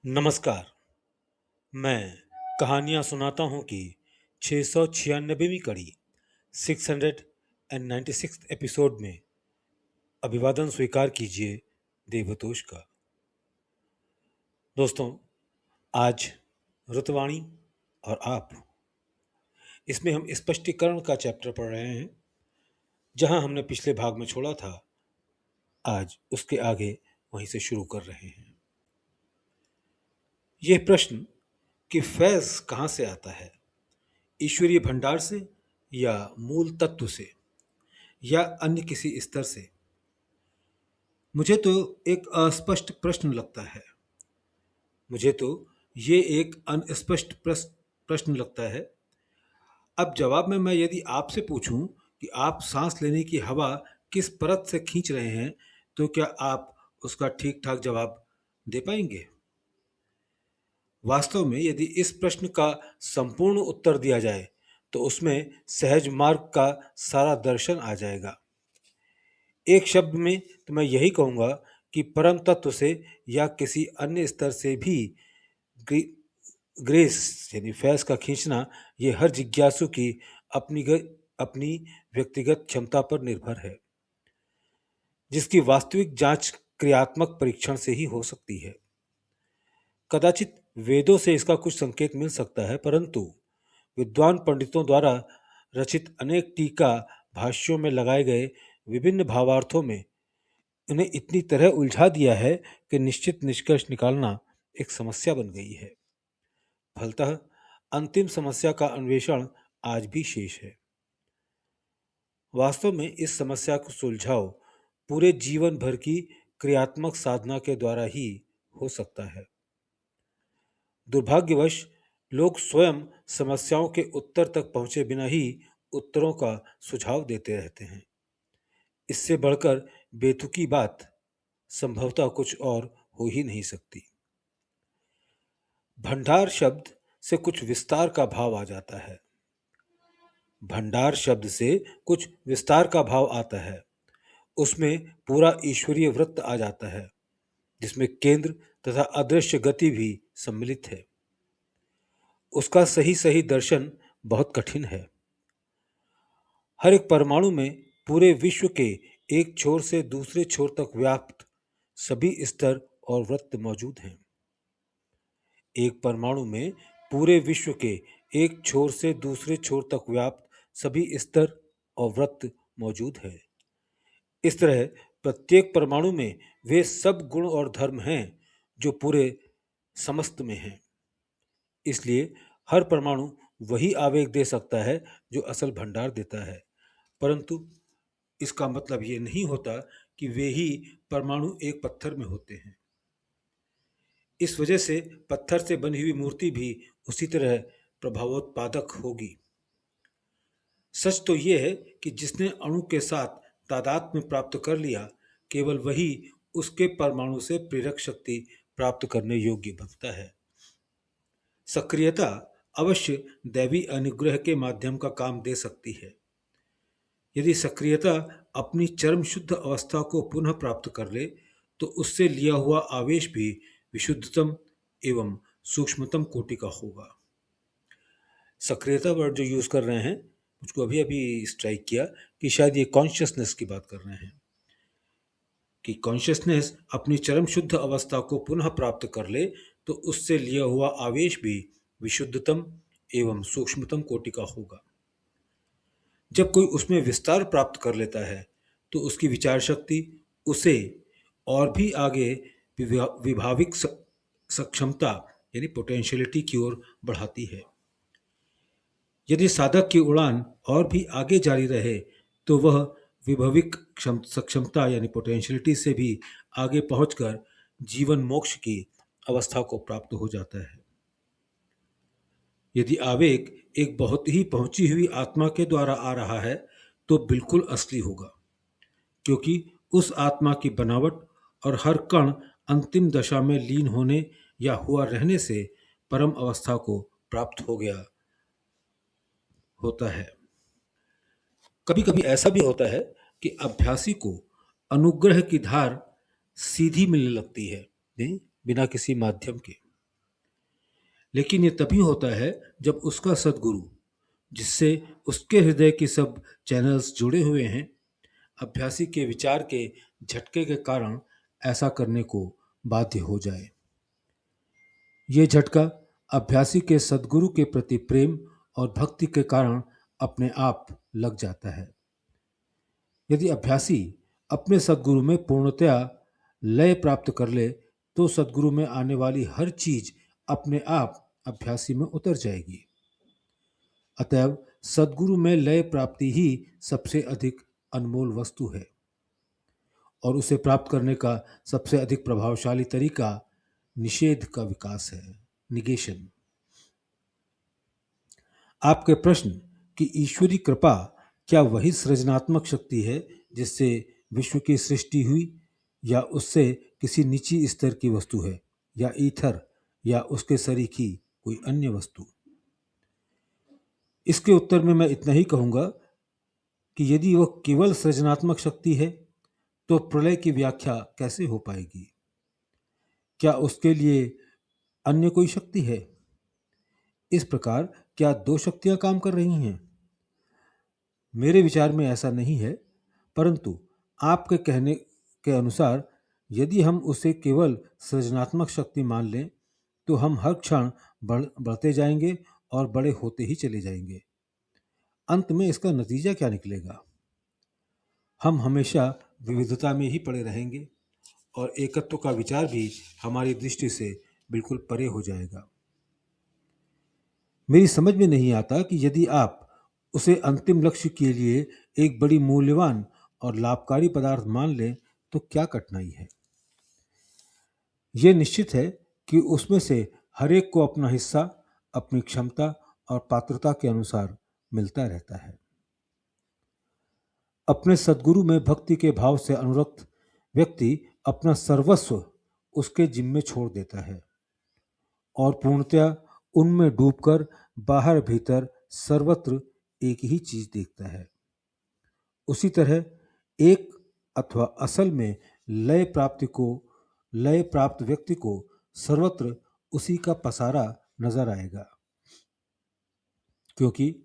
नमस्कार। मैं कहानियाँ सुनाता हूँ कि 696वीं कड़ी 696th एपिसोड में अभिवादन स्वीकार कीजिए देवतोष का। दोस्तों, आज ऋतवाणी और आप, इसमें हम स्पष्टीकरण का चैप्टर पढ़ रहे हैं। जहाँ हमने पिछले भाग में छोड़ा था, आज उसके आगे वहीं से शुरू कर रहे हैं। यह प्रश्न कि फैज कहाँ से आता है, ईश्वरीय भंडार से या मूल तत्व से या अन्य किसी स्तर से, मुझे तो एक अस्पष्ट प्रश्न लगता है। मुझे तो ये एक अनस्पष्ट प्रश्न लगता है। अब जवाब में मैं यदि आपसे पूछूं कि आप सांस लेने की हवा किस परत से खींच रहे हैं, तो क्या आप उसका ठीक ठाक जवाब दे पाएंगे? वास्तव में यदि इस प्रश्न का संपूर्ण उत्तर दिया जाए तो उसमें सहज मार्ग का सारा दर्शन आ जाएगा। एक शब्द में तो मैं यही कहूँगा कि परम तत्व से या किसी अन्य स्तर से भी ग्रेस यानी फैज का खींचना, ये हर जिज्ञासु की अपनी व्यक्तिगत क्षमता पर निर्भर है, जिसकी वास्तविक जांच क्रियात्मक परीक्षण से ही हो सकती है। कदाचित वेदों से इसका कुछ संकेत मिल सकता है, परंतु विद्वान पंडितों द्वारा रचित अनेक टीका भाष्यों में लगाए गए विभिन्न भावार्थों में उन्हें इतनी तरह उलझा दिया है कि निश्चित निष्कर्ष निकालना एक समस्या बन गई है। फलतः अंतिम समस्या का अन्वेषण आज भी शेष है। वास्तव में इस समस्या को सुलझाव पूरे जीवन भर की क्रियात्मक साधना के द्वारा ही हो सकता है। दुर्भाग्यवश लोग स्वयं समस्याओं के उत्तर तक पहुंचे बिना ही उत्तरों का सुझाव देते रहते हैं। इससे बढ़कर बेतुकी बात संभवतः कुछ और हो ही नहीं सकती। भंडार शब्द से कुछ विस्तार का भाव आ जाता है। भंडार शब्द से कुछ विस्तार का भाव आता है। उसमें पूरा ईश्वरीय वृत्त आ जाता है, जिसमें केंद्र तथा अदृश्य गति भी सम्मिलित है। उसका सही सही दर्शन बहुत कठिन है। हर एक परमाणु में पूरे विश्व के एक छोर से दूसरे छोर तक व्याप्त सभी स्तर और वृत्त मौजूद हैं। एक परमाणु में पूरे विश्व के एक छोर से दूसरे छोर तक व्याप्त सभी स्तर और वृत्त मौजूद है। इस तरह प्रत्येक परमाणु में वे सब गुण और धर्म हैं जो पूरे समस्त में हैं। इसलिए हर परमाणु वही आवेग दे सकता है जो असल भंडार देता है, परंतु इसका मतलब ये नहीं होता कि वे ही परमाणु एक पत्थर में होते हैं। इस वजह से पत्थर से बनी हुई मूर्ति भी उसी तरह प्रभावोत्पादक होगी। सच तो यह है कि जिसने अणु के साथ तादात्म्य प्राप्त कर लिया, केवल वही उसके परमाणु से प्रेरक शक्ति प्राप्त करने योग्य बनता है। सक्रियता अवश्य दैवी अनुग्रह के माध्यम का काम दे सकती है। यदि सक्रियता अपनी चरम शुद्ध अवस्था को पुनः प्राप्त कर ले, तो उससे लिया हुआ आवेश भी विशुद्धतम एवं सूक्ष्मतम कोटि का होगा। सक्रियता वर्ड जो यूज कर रहे हैं, मुझको अभी अभी स्ट्राइक किया कि शायद ये कॉन्शियसनेस की बात कर रहे हैं, कि कॉन्शियसनेस अपनी चरम शुद्ध अवस्था को पुनः प्राप्त कर ले तो उससे लिया हुआ आवेश भी विशुद्धतम एवं सूक्ष्मतम कोटि का होगा। जब कोई उसमें विस्तार प्राप्त कर लेता है तो उसकी विचार शक्ति उसे और भी आगे विभाविक सक्षमता यानी पोटेंशियलिटी की ओर बढ़ाती है। यदि साधक की उड़ान और भी आगे जारी रहे तो वह विभविक सक्षमता यानी पोटेंशियलिटी से भी आगे पहुंचकर जीवन मोक्ष की अवस्था को प्राप्त हो जाता है। यदि आवेग एक बहुत ही पहुंची हुई आत्मा के द्वारा आ रहा है तो बिल्कुल असली होगा, क्योंकि उस आत्मा की बनावट और हर कण अंतिम दशा में लीन होने या हुआ रहने से परम अवस्था को प्राप्त हो गया होता है। कभी कभी ऐसा भी होता है कि अभ्यासी को अनुग्रह की धार सीधी मिलने लगती है, नहीं बिना किसी माध्यम के। लेकिन ये तभी होता है जब उसका सद्गुरु, जिससे उसके हृदय के सब चैनल्स जुड़े हुए हैं, अभ्यासी के विचार के झटके के कारण ऐसा करने को बाध्य हो जाए। ये झटका अभ्यासी के सद्गुरु के प्रति प्रेम और भक्ति के कारण अपने आप लग जाता है। यदि अभ्यासी अपने सद्गुरु में पूर्णतया लय प्राप्त कर ले तो सद्गुरु में आने वाली हर चीज अपने आप अभ्यासी में उतर जाएगी। अतएव सद्गुरु में लय प्राप्ति ही सबसे अधिक अनमोल वस्तु है और उसे प्राप्त करने का सबसे अधिक प्रभावशाली तरीका निषेध का विकास है, निगेशन। आपके प्रश्न कि ईश्वरी कृपा क्या वही सृजनात्मक शक्ति है जिससे विश्व की सृष्टि हुई, या उससे किसी निची स्तर की वस्तु है, या ईथर, या उसके सरीखी कोई अन्य वस्तु? इसके उत्तर में मैं इतना ही कहूंगा कि यदि वह केवल सृजनात्मक शक्ति है तो प्रलय की व्याख्या कैसे हो पाएगी? क्या उसके लिए अन्य कोई शक्ति है? इस प्रकार क्या दो शक्तियां काम कर रही हैं? मेरे विचार में ऐसा नहीं है, परंतु आपके कहने के अनुसार यदि हम उसे केवल सृजनात्मक शक्ति मान लें तो हम हर क्षण बढ़ते जाएंगे और बड़े होते ही चले जाएंगे। अंत में इसका नतीजा क्या निकलेगा? हम हमेशा विविधता में ही पड़े रहेंगे और एकत्व का विचार भी हमारी दृष्टि से बिल्कुल परे हो जाएगा। मेरी समझ में नहीं आता कि यदि आप उसे अंतिम लक्ष्य के लिए एक बड़ी मूल्यवान और लाभकारी पदार्थ मान लें तो क्या कठिनाई है? यह निश्चित है कि उसमें से हर एक को अपना हिस्सा अपनी क्षमता और पात्रता के अनुसार मिलता रहता है। अपने सद्गुरु में भक्ति के भाव से अनुरक्त व्यक्ति अपना सर्वस्व उसके जिम्मे छोड़ देता है और पूर्णतया उनमें डूबकर बाहर भीतर सर्वत्र एक ही चीज देखता है। उसी तरह एक अथवा असल में लय प्राप्त व्यक्ति को सर्वत्र उसी का पसारा नजर आएगा, क्योंकि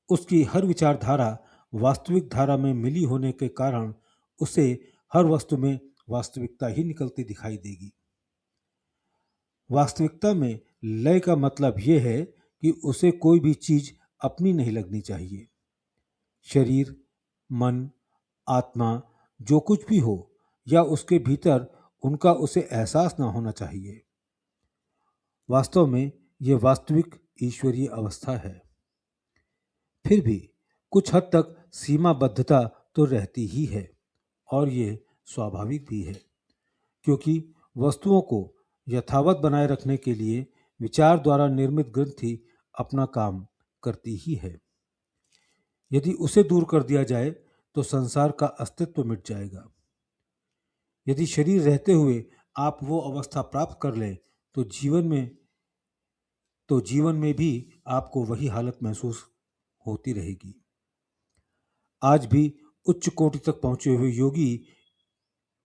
उसकी हर विचारधारा वास्तविक धारा में मिली होने के कारण उसे हर वस्तु में वास्तविकता ही निकलती दिखाई देगी। वास्तविकता में लय का मतलब यह है कि उसे कोई भी चीज अपनी नहीं लगनी चाहिए। शरीर, मन, आत्मा जो कुछ भी हो या उसके भीतर उनका उसे एहसास ना होना चाहिए। वास्तव में यह वास्तविक ईश्वरीय अवस्था है। फिर भी कुछ हद तक सीमाबद्धता तो रहती ही है और ये स्वाभाविक भी है, क्योंकि वस्तुओं को यथावत बनाए रखने के लिए विचार द्वारा निर्मित ग्रंथि अपना काम करती ही है। यदि उसे दूर कर दिया जाए तो संसार का अस्तित्व मिट जाएगा। यदि शरीर रहते हुए आप वो अवस्था प्राप्त कर लें तो जीवन में भी आपको वही हालत महसूस होती रहेगी। आज भी उच्च कोटि तक पहुंचे हुए योगी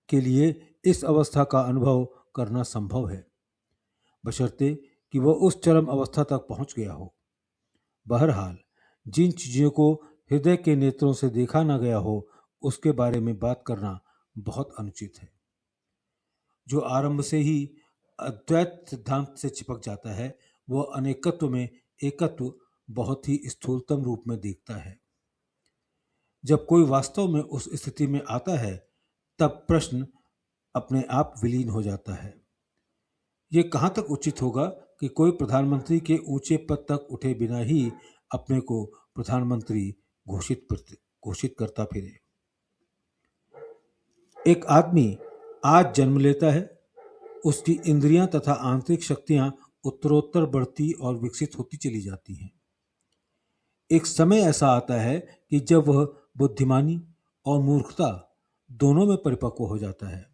के लिए इस अवस्था का अनुभव करना संभव है, बशर्ते कि वह उस चरम अवस्था तक पहुंच गया हो। बहरहाल जिन चीजों को हृदय के नेत्रों से देखा न गया हो उसके बारे में बात करना बहुत अनुचित है। जो आरंभ से ही अद्वैत सिद्धांत से चिपक जाता है वह अनेकत्व में एकत्व बहुत ही स्थूलतम रूप में देखता है। जब कोई वास्तव में उस स्थिति में आता है तब प्रश्न अपने आप विलीन हो जाता है। ये कहाँ तक उचित होगा कि कोई प्रधानमंत्री के ऊंचे पद तक उठे बिना ही अपने को प्रधानमंत्री घोषित करता फिरे। एक आदमी आज जन्म लेता है, उसकी इंद्रियां तथा आंतरिक शक्तियां उत्तरोत्तर बढ़ती और विकसित होती चली जाती हैं। एक समय ऐसा आता है कि जब वह बुद्धिमानी और मूर्खता दोनों में परिपक्व हो जाता है।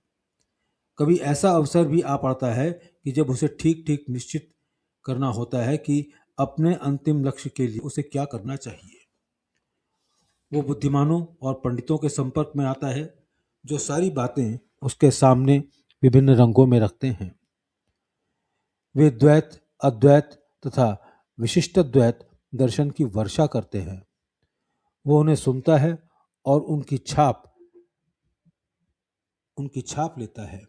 कभी ऐसा अवसर भी आ पड़ता है कि जब उसे ठीक ठीक निश्चित करना होता है कि अपने अंतिम लक्ष्य के लिए उसे क्या करना चाहिए। वो बुद्धिमानों और पंडितों के संपर्क में आता है जो सारी बातें उसके सामने विभिन्न रंगों में रखते हैं। वे द्वैत, अद्वैत तथा विशिष्ट द्वैत दर्शन की वर्षा करते हैं। वो उन्हें सुनता है और उनकी छाप लेता है।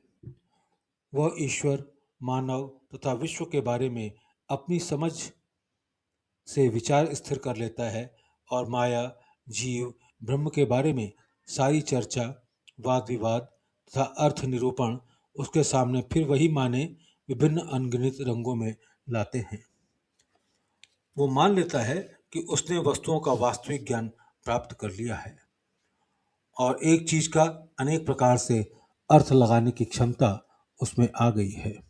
वह ईश्वर, मानव तथा विश्व के बारे में अपनी समझ से विचार स्थिर कर लेता है और माया, जीव, ब्रह्म के बारे में सारी चर्चा, वाद विवाद तथा अर्थ निरूपण उसके सामने फिर वही माने विभिन्न अनगिनत रंगों में लाते हैं। वो मान लेता है कि उसने वस्तुओं का वास्तविक ज्ञान प्राप्त कर लिया है और एक चीज का अनेक प्रकार से अर्थ लगाने की क्षमता उसमें आ गई है।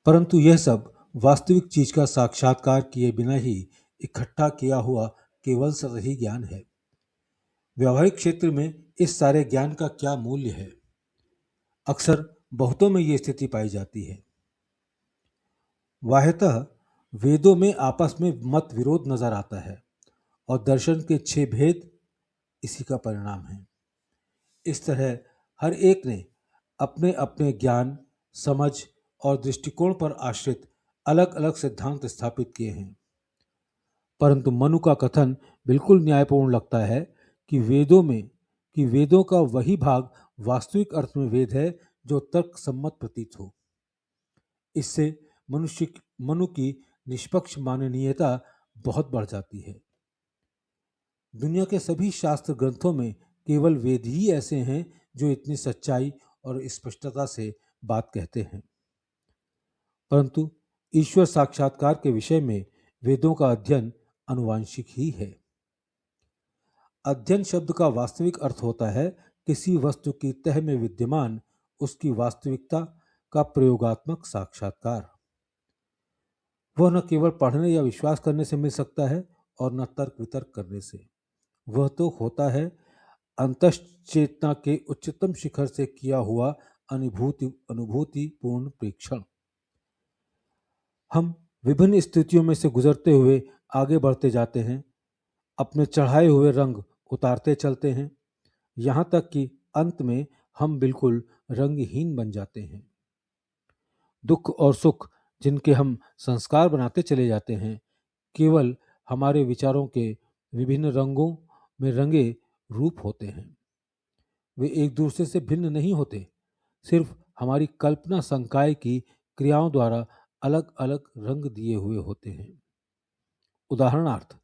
परंतु यह सब वास्तविक चीज का साक्षात्कार किए बिना ही इकट्ठा किया हुआ केवल सतही ज्ञान है। व्यवहारिक क्षेत्र में इस सारे ज्ञान का क्या मूल्य है? अक्सर बहुतों में ये स्थिति पाई जाती है। वाह्यतः वेदों में आपस में मत विरोध नजर आता है और दर्शन के 6 भेद इसी का परिणाम है। इस तरह हर एक ने अपने अपने ज्ञान, समझ और दृष्टिकोण पर आश्रित अलग अलग सिद्धांत स्थापित किए हैं। परंतु मनु का कथन बिल्कुल न्यायपूर्ण लगता है कि वेदों का वही भाग वास्तविक अर्थ में वेद है जो तर्क सम्मत प्रतीत हो। इससे मनु की निष्पक्ष माननीयता बहुत बढ़ जाती है। दुनिया के सभी शास्त्र ग्रंथों में केवल वेद ही ऐसे हैं जो इतनी सच्चाई और स्पष्टता से बात कहते हैं। परंतु ईश्वर साक्षात्कार के विषय में वेदों का अध्ययन अनुवांशिक ही है। अध्ययन शब्द का वास्तविक अर्थ होता है किसी वस्तु की तह में विद्यमान उसकी वास्तविकता का प्रयोगात्मक साक्षात्कार। वह न केवल पढ़ने या विश्वास करने से मिल सकता है और न तर्क वितर्क करने से। वह तो होता है अंतश्चेतना के उच्चतम शिखर से किया हुआ अनुभूतिपूर्ण प्रेक्षण। हम विभिन्न स्थितियों में से गुजरते हुए आगे बढ़ते जाते हैं, अपने चढ़ाए हुए रंग उतारते चलते हैं, यहाँ तक कि अंत में हम बिल्कुल रंगहीन बन जाते हैं। दुख और सुख जिनके हम संस्कार बनाते चले जाते हैं, केवल हमारे विचारों के विभिन्न रंगों में रंगे रूप होते हैं। वे एक दूसरे से भिन्न नहीं होते, सिर्फ हमारी कल्पना संकाय की क्रियाओं द्वारा अलग अलग रंग दिए हुए होते हैं। उदाहरणार्थ,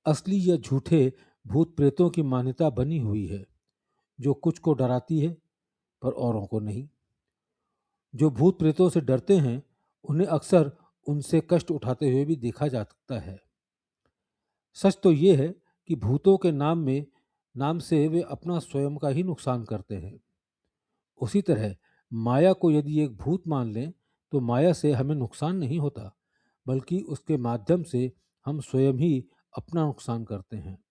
असली या झूठे भूत प्रेतों की मान्यता बनी हुई है जो कुछ को डराती है पर औरों को नहीं। जो भूत प्रेतों से डरते हैं उन्हें अक्सर उनसे कष्ट उठाते हुए भी देखा जा सकता है। सच तो ये है कि भूतों के नाम से वे अपना स्वयं का ही नुकसान करते हैं। उसी तरह माया को यदि एक भूत मान लें तो माया से हमें नुकसान नहीं होता, बल्कि उसके माध्यम से हम स्वयं ही अपना नुकसान करते हैं।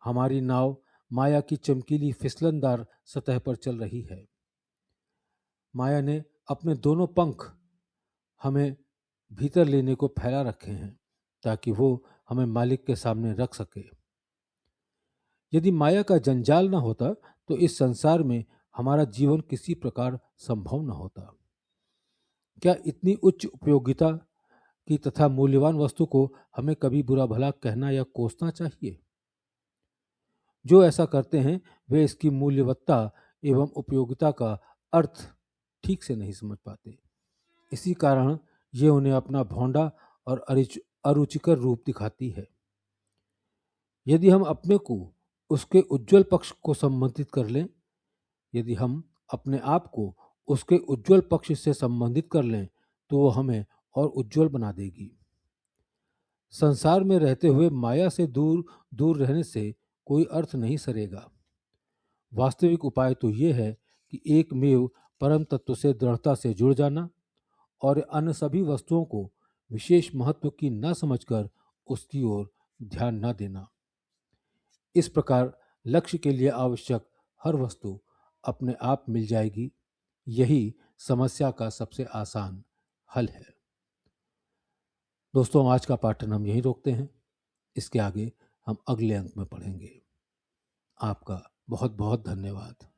हमारी नाव माया की चमकीली फिसलनदार सतह पर चल रही है। माया ने अपने दोनों पंख हमें भीतर लेने को फैला रखे हैं ताकि वो हमें मालिक के सामने रख सके। यदि माया का जंजाल न होता तो इस संसार में हमारा जीवन किसी प्रकार संभव न होता। क्या इतनी उच्च उपयोगिता की तथा मूल्यवान वस्तु को हमें कभी बुरा भला कहना या कोसना चाहिए? जो ऐसा करते हैं वे इसकी मूल्यवत्ता एवं उपयोगिता का अर्थ ठीक से नहीं समझ पाते। इसी कारण ये उन्हें अपना भोंडा और अरुचिकर रूप दिखाती है। यदि हम अपने को उसके उज्जवल पक्ष को संबंधित कर लें, यदि हम अपने आप को उसके उज्जवल पक्ष से संबंधित कर लें तो वो हमें और उज्जवल बना देगी। संसार में रहते हुए माया से दूर दूर रहने से कोई अर्थ नहीं सरेगा। वास्तविक उपाय तो ये है कि एकमेव परम तत्व से दृढ़ता से जुड़ जाना और अन्य सभी वस्तुओं को विशेष महत्व की न समझकर उसकी ओर ध्यान न देना। इस प्रकार लक्ष्य के लिए आवश्यक हर वस्तु अपने आप मिल जाएगी। यही समस्या का सबसे आसान हल है। दोस्तों, आज का पाठन हम यहीं रोकते हैं। इसके आगे हम अगले अंक में पढ़ेंगे। आपका बहुत बहुत धन्यवाद।